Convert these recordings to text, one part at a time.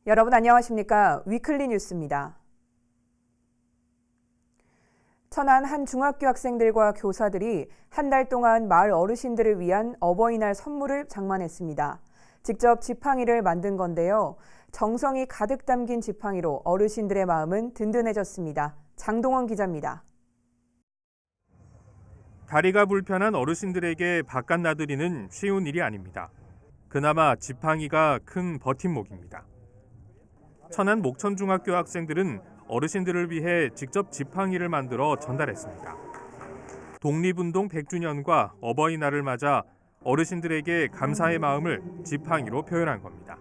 여러분 안녕하십니까? 위클리 뉴스입니다. 천안 한 중학교 학생들과 교사들이 한 달 동안 마을 어르신들을 위한 어버이날 선물을 장만했습니다. 직접 지팡이를 만든 건데요. 정성이 가득 담긴 지팡이로 어르신들의 마음은 든든해졌습니다. 장동원 기자입니다. 다리가 불편한 어르신들에게 바깥 나들이는 쉬운 일이 아닙니다. 그나마 지팡이가 큰 버팀목입니다. 천안 목천중학교 학생들은 어르신들을 위해 직접 지팡이를 만들어 전달했습니다. 독립운동 100주년과 어버이날을 맞아 어르신들에게 감사의 마음을 지팡이로 표현한 겁니다.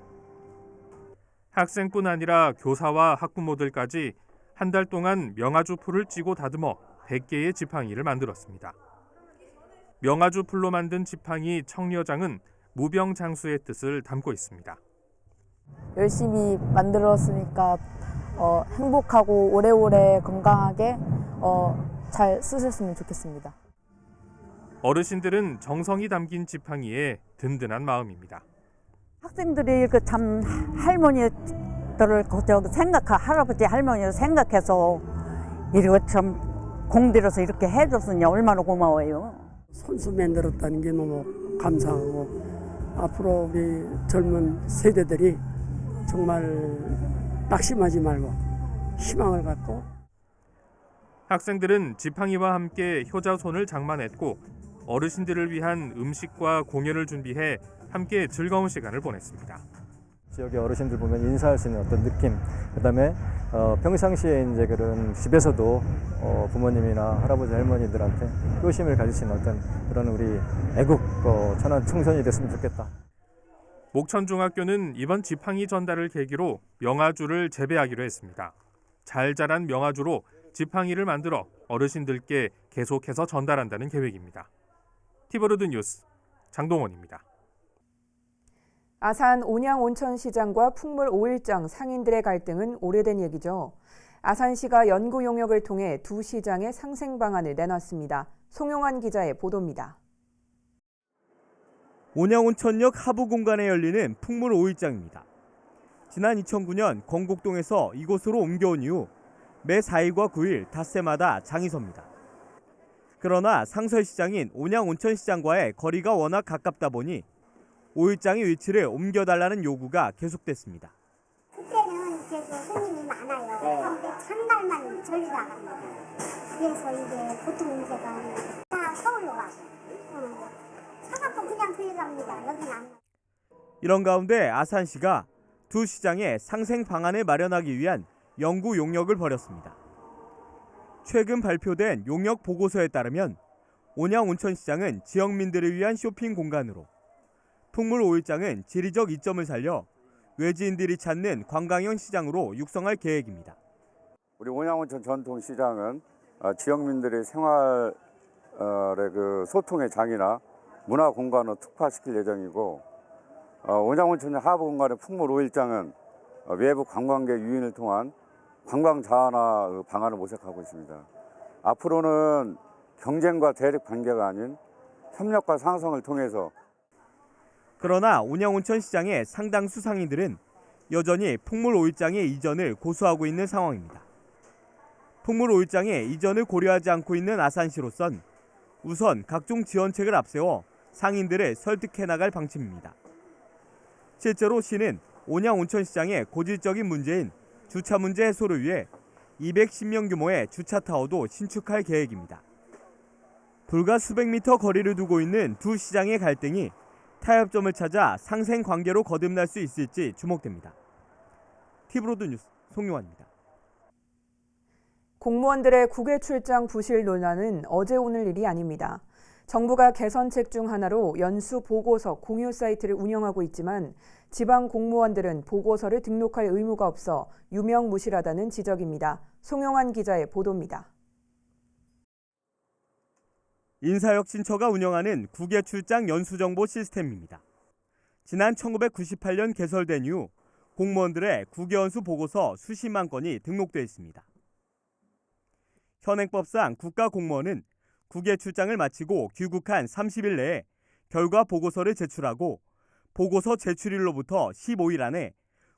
학생뿐 아니라 교사와 학부모들까지 한 달 동안 명아주 풀을 찌고 다듬어 100개의 지팡이를 만들었습니다. 명아주 풀로 만든 지팡이 청려장은 무병장수의 뜻을 담고 있습니다. 열심히 만들었으니까 행복하고 오래오래 건강하게 잘 쓰셨으면 좋겠습니다. 어르신들은 정성이 담긴 지팡이에 든든한 마음입니다. 학생들이 참 할머니들을 할아버지 할머니를 생각해서 이렇게 참 공들여서 이렇게 해줬으니 얼마나 고마워요. 손수 만들었다는 게 너무 감사하고 앞으로 우리 젊은 세대들이 정말 낙심하지 말고 희망을 갖고. 학생들은 지팡이와 함께 효자손을 장만했고 어르신들을 위한 음식과 공연을 준비해 함께 즐거운 시간을 보냈습니다. 지역의 어르신들 보면 인사할 수 있는 어떤 느낌, 그다음에 평상시에 이제 그런 집에서도 부모님이나 할아버지 할머니들한테 효심을 가질 수 있는 어떤 그런 우리 애국 천안 청소년이 됐으면 좋겠다. 목천중학교는 이번 지팡이 전달을 계기로 명아주를 재배하기로 했습니다. 잘 자란 명아주로 지팡이를 만들어 어르신들께 계속해서 전달한다는 계획입니다. 티브로드 뉴스 장동원입니다. 아산 온양온천시장과 풍물 5일장 상인들의 갈등은 오래된 얘기죠. 아산시가 연구 용역을 통해 두 시장의 상생 방안을 내놨습니다. 송용환 기자의 보도입니다. 온양온천역 하부 공간에 열리는 풍물 5일장입니다. 지난 2009년 건곡동에서 이곳으로 옮겨온 이후 매 4일과 9일 닷새마다 장이 섭니다. 그러나 상설시장인 온양온천시장과의 거리가 워낙 가깝다 보니 5일장의 위치를 옮겨달라는 요구가 계속됐습니다. 그때는 그래도 손님이 많아요. 그런데 첫날만 절로 나갑니다. 그래서 이게 보통 문제가 다 서울로 가고 차가도 그냥 들어갑니다. 여기는 안. 이런 가운데 아산시가 두 시장의 상생 방안을 마련하기 위한 연구 용역을 벌였습니다. 최근 발표된 용역 보고서에 따르면 온양온천시장은 지역민들을 위한 쇼핑 공간으로, 풍물 5일장은 지리적 이점을 살려 외지인들이 찾는 관광형 시장으로 육성할 계획입니다. 우리 온양온천 전통시장은 지역민들의 생활의 소통의 장이나 문화 공간으로 특화시킬 예정이고, 온양온천 하부 공간의 풍물 5일장은 외부 관광객 유인을 통한 관광 자원화 방안을 모색하고 있습니다. 앞으로는 경쟁과 대립 관계가 아닌 협력과 상성을 통해서. 그러나 온양온천시장의 상당수 상인들은 여전히 풍물 5일장의 이전을 고수하고 있는 상황입니다. 풍물 5일장의 이전을 고려하지 않고 있는 아산시로선 우선 각종 지원책을 앞세워 상인들을 설득해 나갈 방침입니다. 실제로 시는 온양온천시장의 고질적인 문제인 주차 문제 해소를 위해 210명 규모의 주차타워도 신축할 계획입니다. 불과 수백 미터 거리를 두고 있는 두 시장의 갈등이 타협점을 찾아 상생 관계로 거듭날 수 있을지 주목됩니다. 티브로드 뉴스 송용환입니다. 공무원들의 국외 출장 부실 논란은 어제 오늘 일이 아닙니다. 정부가 개선책 중 하나로 연수 보고서 공유 사이트를 운영하고 있지만 지방 공무원들은 보고서를 등록할 의무가 없어 유명무실하다는 지적입니다. 송용환 기자의 보도입니다. 인사혁신처가 운영하는 국외 출장 연수정보 시스템입니다. 지난 1998년 개설된 이후 공무원들의 국외 연수 보고서 수십만 건이 등록돼 있습니다. 현행법상 국가공무원은 국외 출장을 마치고 귀국한 30일 내에 결과 보고서를 제출하고 보고서 제출일로부터 15일 안에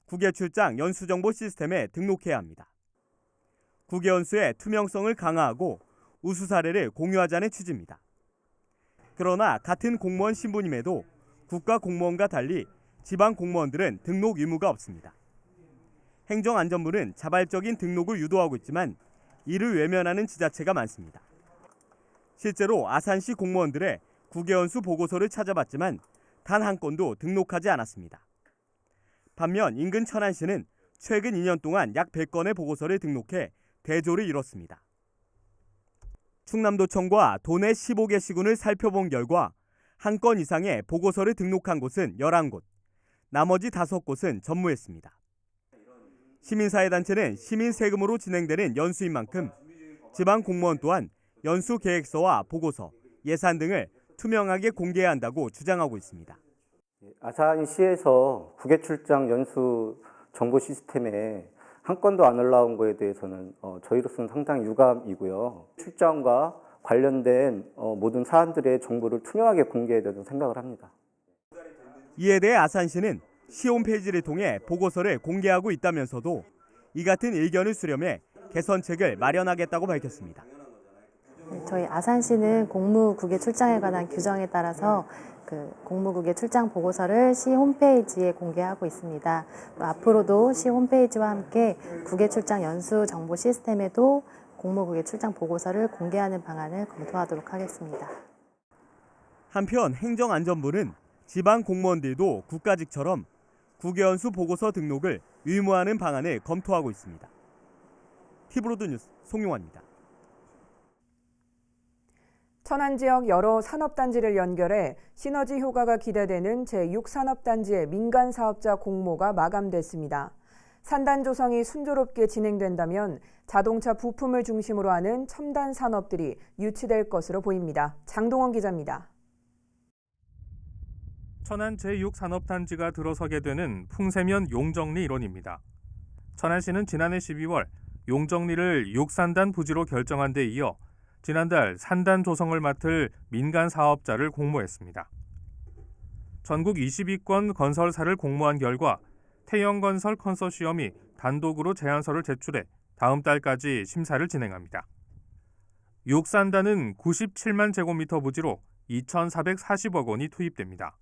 국외출장 연수정보 시스템에 등록해야 합니다. 국외연수의 투명성을 강화하고 우수 사례를 공유하자는 취지입니다. 그러나 같은 공무원 신분임에도 국가공무원과 달리 지방 공무원들은 등록 의무가 없습니다. 행정안전부는 자발적인 등록을 유도하고 있지만 이를 외면하는 지자체가 많습니다. 실제로 아산시 공무원들의 국외연수 보고서를 찾아봤지만 단 한 건도 등록하지 않았습니다. 반면 인근 천안시는 최근 2년 동안 약 100건의 보고서를 등록해 대조를 이뤘습니다. 충남도청과 도내 15개 시군을 살펴본 결과 한 건 이상의 보고서를 등록한 곳은 11곳, 나머지 5곳은 전무했습니다. 시민사회단체는 시민 세금으로 진행되는 연수인 만큼 지방 공무원 또한 연수 계획서와 보고서, 예산 등을 투명하게 공개해야 한다고 주장하고 있습니다. 아산시에서 국외출장 연수 정보 시스템에 한 건도 안 올라온 거에 대해서는 저희로서는 상당히 유감이고요. 출장과 관련된 모든 사안들의 정보를 투명하게 공개해야 된다고 생각을 합니다. 이에 대해 아산시는 시 홈페이지를 통해 보고서를 공개하고 있다면서도 이 같은 의견을 수렴해 개선책을 마련하겠다고 밝혔습니다. 저희 아산시는 공무국외 출장에 관한 규정에 따라서 공무국외 출장 보고서를 시 홈페이지에 공개하고 있습니다. 또 앞으로도 시 홈페이지와 함께 국외 출장 연수 정보 시스템에도 공무국외 출장 보고서를 공개하는 방안을 검토하도록 하겠습니다. 한편 행정안전부는 지방 공무원들도 국가직처럼 국외연수 보고서 등록을 의무화하는 방안을 검토하고 있습니다. 티브로드 뉴스 송용환입니다. 천안 지역 여러 산업단지를 연결해 시너지 효과가 기대되는 제6산업단지의 민간 사업자 공모가 마감됐습니다. 산단 조성이 순조롭게 진행된다면 자동차 부품을 중심으로 하는 첨단 산업들이 유치될 것으로 보입니다. 장동원 기자입니다. 천안 제6산업단지가 들어서게 되는 풍세면 용정리 일원입니다. 천안시는 지난해 12월 용정리를 6산단 부지로 결정한 데 이어 지난달 산단 조성을 맡을 민간 사업자를 공모했습니다. 전국 22건 건설사를 공모한 결과 태영건설 컨소시엄이 단독으로 제안서를 제출해 다음 달까지 심사를 진행합니다. 6산단은 97만 제곱미터 부지로 2,440억 원이 투입됩니다.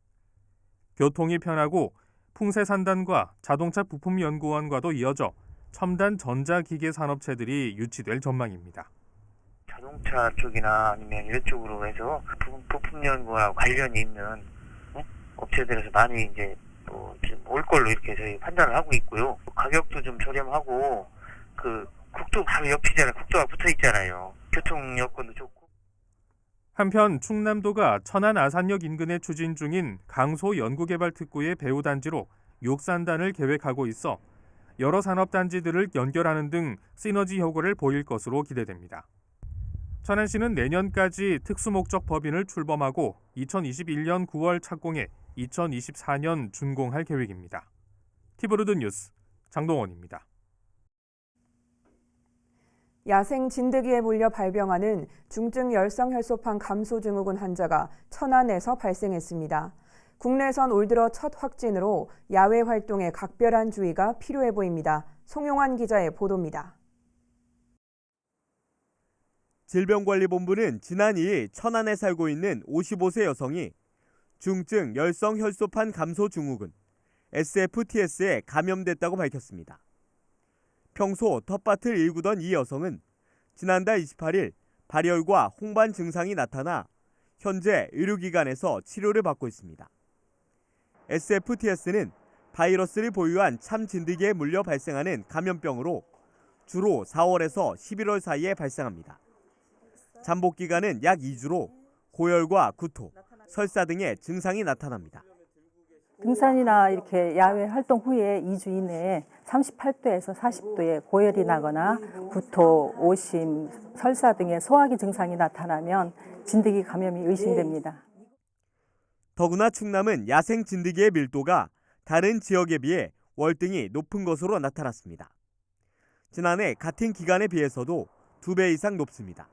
교통이 편하고 풍세산단과 자동차 부품연구원과도 이어져 첨단 전자기계 산업체들이 유치될 전망입니다. 자동차 쪽이나 아니면 이쪽으로 해서 부품 연구와 관련이 있는 업체들에서 많이 이제 지금 올 걸로 이렇게 저희 판단을 하고 있고요. 가격도 좀 저렴하고 국도 바로 옆이잖아요. 국도가 붙어 있잖아요. 교통 여건도 좋고. 한편 충남도가 천안 아산역 인근에 추진 중인 강소 연구개발특구의 배후단지로 6산단을 계획하고 있어 여러 산업단지들을 연결하는 등 시너지 효과를 보일 것으로 기대됩니다. 천안시는 내년까지 특수목적 법인을 출범하고 2021년 9월 착공해 2024년 준공할 계획입니다. 티브로드 뉴스 장동원입니다. 야생 진드기에 물려 발병하는 중증 열성혈소판 감소증후군 환자가 천안에서 발생했습니다. 국내선 올 들어 첫 확진으로 야외 활동에 각별한 주의가 필요해 보입니다. 송용환 기자의 보도입니다. 질병관리본부는 지난 2일 천안에 살고 있는 55세 여성이 중증 열성혈소판 감소증후군 SFTS에 감염됐다고 밝혔습니다. 평소 텃밭을 일구던 이 여성은 지난달 28일 발열과 홍반 증상이 나타나 현재 의료기관에서 치료를 받고 있습니다. SFTS는 바이러스를 보유한 참 진드기에 물려 발생하는 감염병으로 주로 4월에서 11월 사이에 발생합니다. 잠복 기간은 약 2주로 고열과 구토, 설사 등의 증상이 나타납니다. 등산이나 이렇게 야외 활동 후에 2주 이내에 38도에서 40도의 고열이 나거나 구토, 오심, 설사 등의 소화기 증상이 나타나면 진드기 감염이 의심됩니다. 더구나 충남은 야생 진드기의 밀도가 다른 지역에 비해 월등히 높은 것으로 나타났습니다. 지난해 같은 기간에 비해서도 2배 이상 높습니다.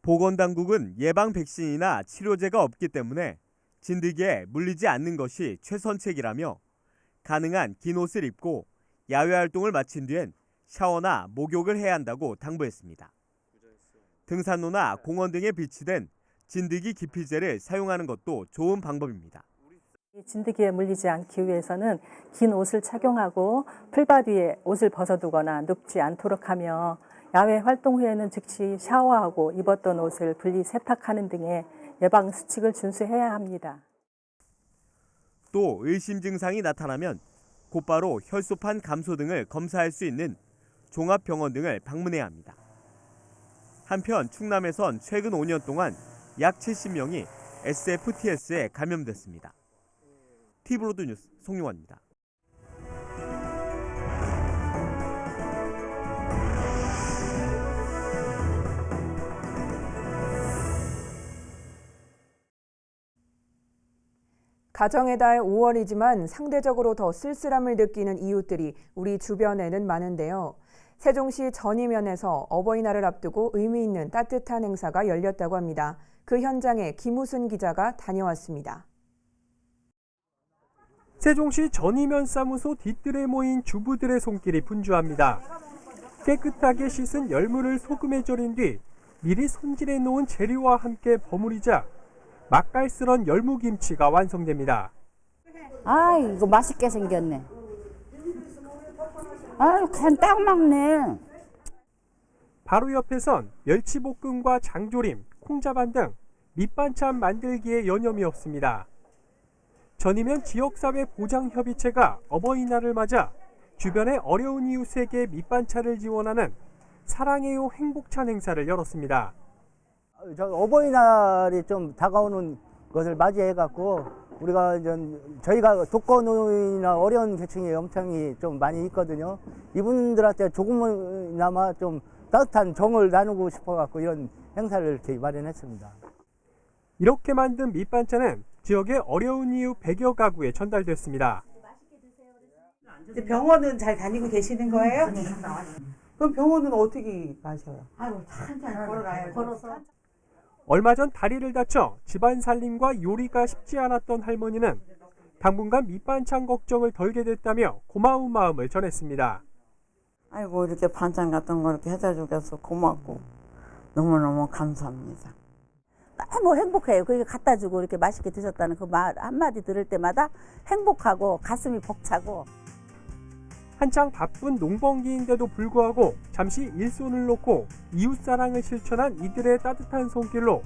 보건당국은 예방 백신이나 치료제가 없기 때문에 진드기에 물리지 않는 것이 최선책이라며 가능한 긴 옷을 입고 야외 활동을 마친 뒤엔 샤워나 목욕을 해야 한다고 당부했습니다. 등산로나 공원 등에 비치된 진드기 기피제를 사용하는 것도 좋은 방법입니다. 진드기에 물리지 않기 위해서는 긴 옷을 착용하고 풀밭 위에 옷을 벗어두거나 눕지 않도록 하며 야외 활동 후에는 즉시 샤워하고 입었던 옷을 분리 세탁하는 등의 예방 수칙을 준수해야 합니다. 또 의심 증상이 나타나면 곧바로 혈소판 감소 등을 검사할 수 있는 종합병원 등을 방문해야 합니다. 한편 충남에선 최근 5년 동안 약 70명이 SFTS에 감염됐습니다. TV로드 뉴스 송용환입니다. 가정의 달 5월이지만 상대적으로 더 쓸쓸함을 느끼는 이웃들이 우리 주변에는 많은데요. 세종시 전이면에서 어버이날을 앞두고 의미 있는 따뜻한 행사가 열렸다고 합니다. 그 현장에 김우순 기자가 다녀왔습니다. 세종시 전이면 사무소 뒤뜰에 모인 주부들의 손길이 분주합니다. 깨끗하게 씻은 열무를 소금에 절인 뒤 미리 손질해 놓은 재료와 함께 버무리자 맛깔스런 열무김치가 완성됩니다. 아, 이거 맛있게 생겼네. 아, 간 딱 막네. 바로 옆에선 멸치볶음과 장조림, 콩자반 등 밑반찬 만들기에 여념이 없습니다. 전이면 지역사회 보장협의체가 어버이날을 맞아 주변의 어려운 이웃에게 밑반찬을 지원하는 사랑해요 행복찬 행사를 열었습니다. 어버이날이 좀 다가오는 것을 맞이해갖고 우리가 저희가 독거노인이나 어려운 계층의 엄청이 좀 많이 있거든요. 이분들한테 조금이나마 좀 따뜻한 정을 나누고 싶어갖고 이런 행사를 이렇게 마련했습니다. 이렇게 만든 밑반찬은 지역의 어려운 이웃 100여 가구에 전달됐습니다. 병원은 잘 다니고 계시는 거예요? 그럼 병원은 어떻게 가셔요? 아이고, 천천히 걸어가요. 걸어서. 얼마 전 다리를 다쳐 집안 살림과 요리가 쉽지 않았던 할머니는 당분간 밑반찬 걱정을 덜게 됐다며 고마운 마음을 전했습니다. 아이고, 이렇게 반찬 같은 거 이렇게 해다 주셔서 고맙고 너무너무 감사합니다. 너무 행복해요. 그게 갖다 주고 이렇게 맛있게 드셨다는 그 말 한마디 들을 때마다 행복하고 가슴이 벅차고. 한창 바쁜 농번기인데도 불구하고 잠시 일손을 놓고 이웃사랑을 실천한 이들의 따뜻한 손길로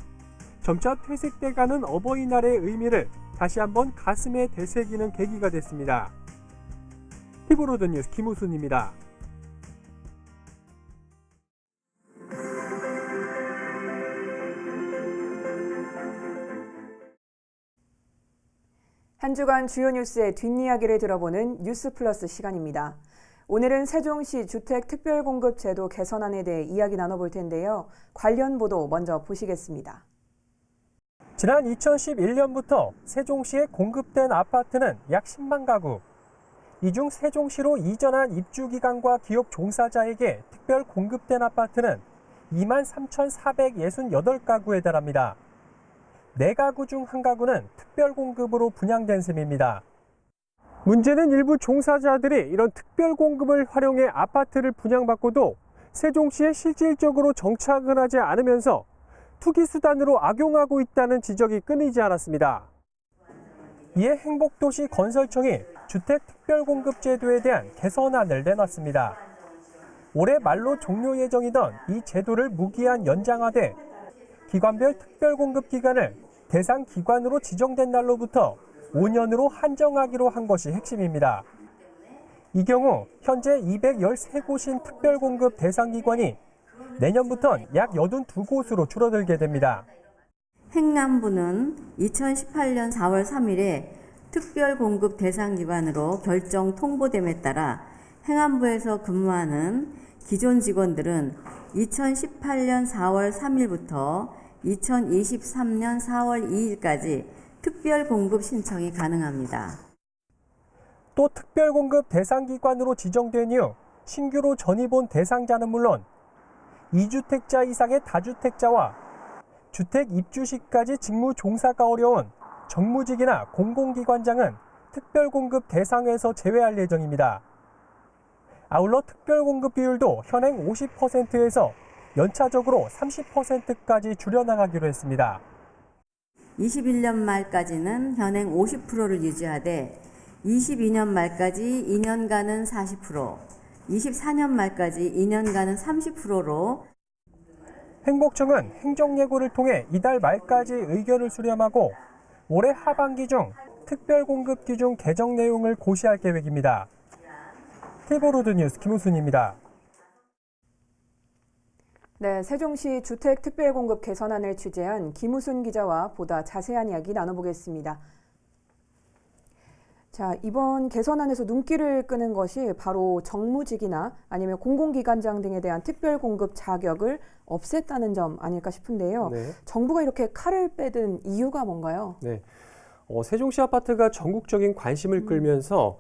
점차 퇴색돼가는 어버이날의 의미를 다시 한번 가슴에 되새기는 계기가 됐습니다. TV로드 뉴스 김우순입니다. 한 주간 주요 뉴스의 뒷이야기를 들어보는 뉴스 플러스 시간입니다. 오늘은 세종시 주택특별공급제도 개선안에 대해 이야기 나눠볼 텐데요. 관련 보도 먼저 보시겠습니다. 지난 2011년부터 세종시에 공급된 아파트는 약 10만 가구. 이 중 세종시로 이전한 입주기관과 기업 종사자에게 특별 공급된 아파트는 23,468가구에 달합니다. 4가구 중 1가구는 특별공급으로 분양된 셈입니다. 문제는 일부 종사자들이 이런 특별공급을 활용해 아파트를 분양받고도 세종시에 실질적으로 정착을 하지 않으면서 투기수단으로 악용하고 있다는 지적이 끊이지 않았습니다. 이에 행복도시 건설청이 주택특별공급제도에 대한 개선안을 내놨습니다. 올해 말로 종료 예정이던 이 제도를 무기한 연장하되 기관별 특별공급 기간을 대상 기관으로 지정된 날로부터 5년으로 한정하기로 한 것이 핵심입니다. 이 경우 현재 213곳인 특별공급 대상 기관이 내년부터는 약 82곳으로 줄어들게 됩니다. 행안부는 2018년 4월 3일에 특별공급 대상 기관으로 결정 통보됨에 따라 행안부에서 근무하는 기존 직원들은 2018년 4월 3일부터 2023년 4월 2일까지 특별공급 신청이 가능합니다. 또 특별공급 대상기관으로 지정된 이후 신규로 전입 온 대상자는 물론 2주택자 이상의 다주택자와 주택 입주 시까지 직무 종사가 어려운 정무직이나 공공기관장은 특별공급 대상에서 제외할 예정입니다. 아울러 특별공급 비율도 현행 50%에서 연차적으로 30%까지 줄여나가기로 했습니다. 21년 말까지는 현행 50%를 유지하되 22년 말까지 2년간은 40%, 24년 말까지 2년간은 30%로 행복청은 행정예고를 통해 이달 말까지 의견을 수렴하고 올해 하반기 중 특별공급 기준 개정 내용을 고시할 계획입니다. 케이블로드뉴스 김우순입니다. 네, 세종시 주택특별공급 개선안을 취재한 김우순 기자와 보다 자세한 이야기 나눠보겠습니다. 자, 이번 개선안에서 눈길을 끄는 것이 바로 정무직이나 아니면 공공기관장 등에 대한 특별공급 자격을 없앴다는 점 아닐까 싶은데요. 네. 정부가 이렇게 칼을 빼든 이유가 뭔가요? 네. 세종시 아파트가 전국적인 관심을 끌면서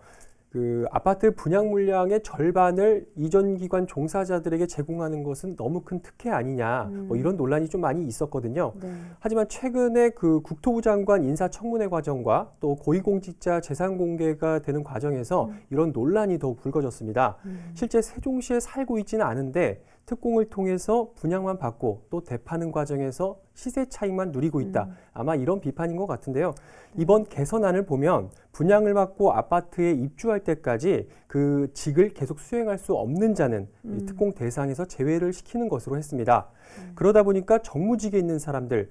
그 아파트 분양 물량의 절반을 이전 기관 종사자들에게 제공하는 것은 너무 큰 특혜 아니냐, 뭐 이런 논란이 좀 많이 있었거든요. 네. 하지만 최근에 그 국토부 장관 인사청문회 과정과 또 고위공직자 재산 공개가 되는 과정에서 이런 논란이 더욱 불거졌습니다. 실제 세종시에 살고 있지는 않은데 특공을 통해서 분양만 받고 또 대파는 과정에서 시세 차익만 누리고 있다. 아마 이런 비판인 것 같은데요. 이번 개선안을 보면 분양을 받고 아파트에 입주할 때까지 그 직을 계속 수행할 수 없는 자는 이 특공 대상에서 제외를 시키는 것으로 했습니다. 그러다 보니까 정무직에 있는 사람들,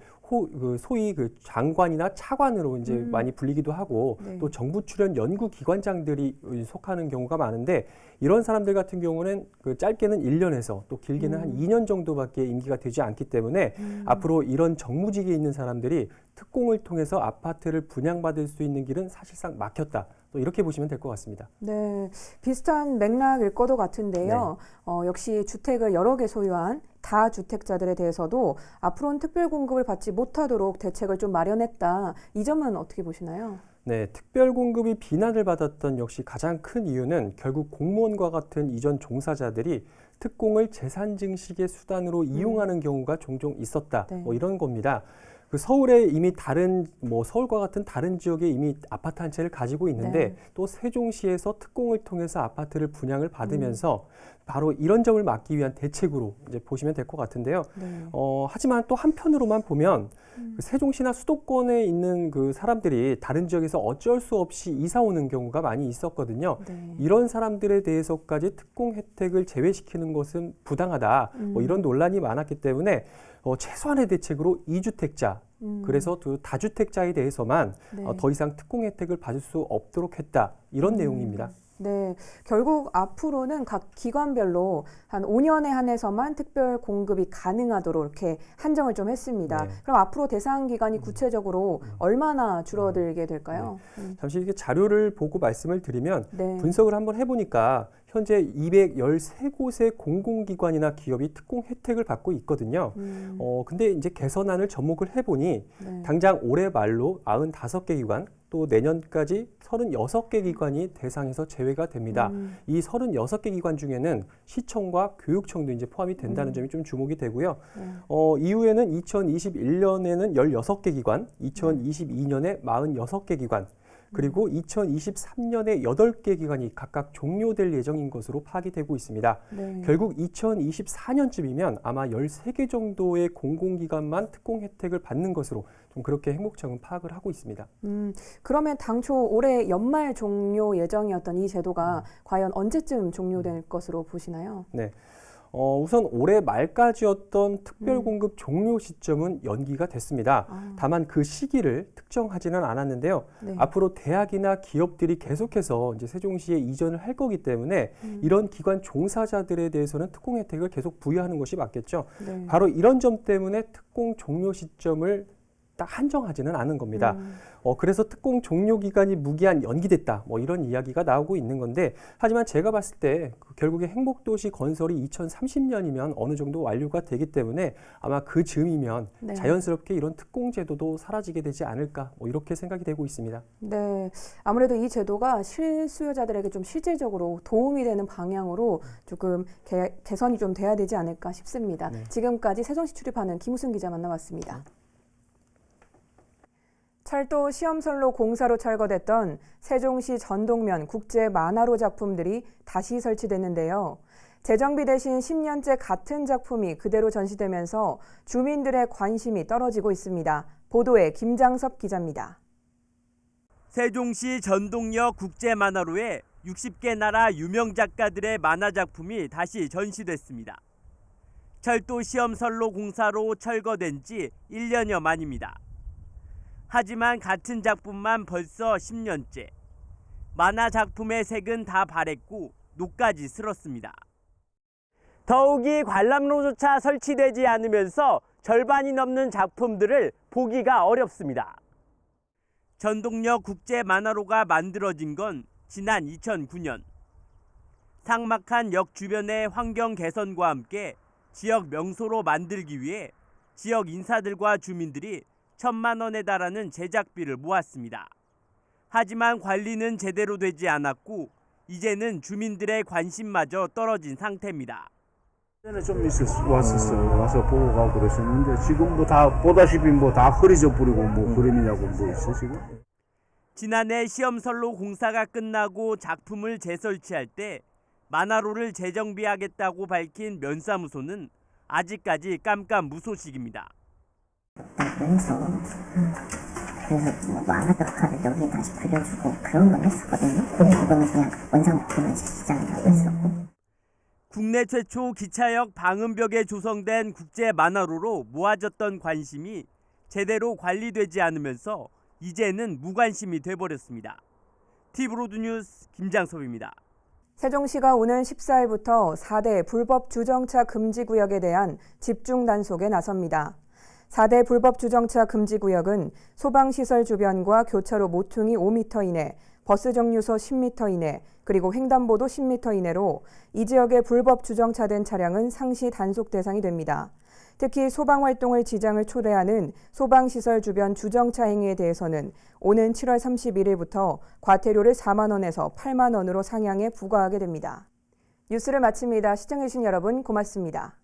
소위 그 장관이나 차관으로 이제 많이 불리기도 하고 네. 또 정부 출연 연구기관장들이 속하는 경우가 많은데 이런 사람들 같은 경우는 그 짧게는 1년에서 또 길게는 한 2년 정도밖에 임기가 되지 않기 때문에 앞으로 이런 정무직에 있는 사람들이 특공을 통해서 아파트를 분양받을 수 있는 길은 사실상 막혔다. 또 이렇게 보시면 될 것 같습니다. 네, 비슷한 맥락일 것도 같은데요. 역시 주택을 여러 개 소유한 다주택자들에 대해서도 앞으로는 특별공급을 받지 못하도록 대책을 좀 마련했다. 이 점은 어떻게 보시나요? 네, 특별공급이 비난을 받았던 역시 가장 큰 이유는 결국 공무원과 같은 이전 종사자들이 특공을 재산 증식의 수단으로 이용하는 경우가 종종 있었다. 네. 뭐 이런 겁니다. 그 서울에 이미 서울과 같은 다른 지역에 이미 아파트 한 채를 가지고 있는데 네. 또 세종시에서 특공을 통해서 아파트를 분양을 받으면서 바로 이런 점을 막기 위한 대책으로 이제 보시면 될 것 같은데요. 네. 하지만 또 한편으로만 보면 그 세종시나 수도권에 있는 그 사람들이 다른 지역에서 어쩔 수 없이 이사 오는 경우가 많이 있었거든요. 네. 이런 사람들에 대해서까지 특공 혜택을 제외시키는 것은 부당하다. 뭐 이런 논란이 많았기 때문에 최소한의 대책으로 2주택자, 그래서 그 다주택자에 대해서만 네. 더 이상 특공 혜택을 받을 수 없도록 했다. 이런 내용입니다. 네, 결국 앞으로는 각 기관별로 한 5년에 한해서만 특별 공급이 가능하도록 이렇게 한정을 좀 했습니다. 네. 그럼 앞으로 대상 기간이 구체적으로 얼마나 줄어들게 될까요? 잠시 이렇게 자료를 보고 말씀을 드리면 네. 분석을 한번 해보니까 현재 213곳의 공공기관이나 기업이 특공 혜택을 받고 있거든요. 근데 이제 개선안을 접목을 해보니 네. 당장 올해 말로 95개 기관 또 내년까지 36개 기관이 대상에서 제외가 됩니다. 이 36개 기관 중에는 시청과 교육청도 이제 포함이 된다는 점이 좀 주목이 되고요. 이후에는 2021년에는 16개 기관, 2022년에 46개 기관, 그리고 2023년에 8개 기관이 각각 종료될 예정인 것으로 파악이 되고 있습니다. 네. 결국 2024년쯤이면 아마 13개 정도의 공공기관만 특공 혜택을 받는 것으로 좀 그렇게 행복청은 파악을 하고 있습니다. 그러면 당초 올해 연말 종료 예정이었던 이 제도가 과연 언제쯤 종료될 것으로 보시나요? 네. 우선 올해 말까지였던 특별공급 종료 시점은 연기가 됐습니다. 다만 그 시기를 특정하지는 않았는데요. 네. 앞으로 대학이나 기업들이 계속해서 이제 세종시에 이전을 할 거기 때문에 이런 기관 종사자들에 대해서는 특공 혜택을 계속 부여하는 것이 맞겠죠. 네. 바로 이런 점 때문에 특공 종료 시점을 딱 한정하지는 않은 겁니다. 그래서 특공 종료 기간이 무기한 연기됐다. 뭐 이런 이야기가 나오고 있는 건데 하지만 제가 봤을 때 결국에 행복도시 건설이 2030년이면 어느 정도 완료가 되기 때문에 아마 그 즈음이면 네. 자연스럽게 이런 특공 제도도 사라지게 되지 않을까 뭐 이렇게 생각이 되고 있습니다. 네, 아무래도 이 제도가 실수요자들에게 좀 실질적으로 도움이 되는 방향으로 조금 개선이 좀 돼야 되지 않을까 싶습니다. 네. 지금까지 세종시 출입하는 김우순 기자 만나봤습니다. 철도 시험선로 공사로 철거됐던 세종시 전동면 국제 만화로 작품들이 다시 설치됐는데요. 재정비 대신 10년째 같은 작품이 그대로 전시되면서 주민들의 관심이 떨어지고 있습니다. 보도에 김장섭 기자입니다. 세종시 전동역 국제만화로에 60개 나라 유명 작가들의 만화 작품이 다시 전시됐습니다. 철도 시험선로 공사로 철거된 지 1년여 만입니다. 하지만 같은 작품만 벌써 10년째. 만화 작품의 색은 다 바랬고 녹까지 슬었습니다. 더욱이 관람로조차 설치되지 않으면서 절반이 넘는 작품들을 보기가 어렵습니다. 전동역 국제만화로가 만들어진 건 지난 2009년. 삭막한 역 주변의 환경 개선과 함께 지역 명소로 만들기 위해 지역 인사들과 주민들이 1,000만 원에 달하는 제작비를 모았습니다. 하지만 관리는 제대로 되지 않았고 이제는 주민들의 관심마저 떨어진 상태입니다. 전에 좀 왔었어요. 와서 보고 가고 그랬었는데 지금 뭐 다 보다시피 뭐 다 흐려져 버리고 뭐 그림이냐고 뭐 있어 지금. 지난해 시험선로 공사가 끝나고 작품을 재설치할 때 만화로를 재정비하겠다고 밝힌 면사무소는 아직까지 깜깜무소식입니다. 그래서 뭐 만화벽화를 여기 다시 그려주고 그런 걸 했었거든요. 근데 그거는 그냥 원상복구만 시키자고 했었고. 국내 최초 기차역 방음벽에 조성된 국제 만화로로 모아졌던 관심이 제대로 관리되지 않으면서 이제는 무관심이 돼버렸습니다. TV로드 뉴스 김장섭입니다. 세종시가 오는 14일부터 4대 불법 주정차 금지 구역에 대한 집중 단속에 나섭니다. 4대 불법 주정차 금지 구역은 소방시설 주변과 교차로 모퉁이 5m 이내, 버스 정류소 10m 이내, 그리고 횡단보도 10m 이내로 이 지역에 불법 주정차된 차량은 상시 단속 대상이 됩니다. 특히 소방활동을 지장을 초래하는 소방시설 주변 주정차 행위에 대해서는 오는 7월 31일부터 과태료를 4만 원에서 8만 원으로 상향해 부과하게 됩니다. 뉴스를 마칩니다. 시청해주신 여러분 고맙습니다.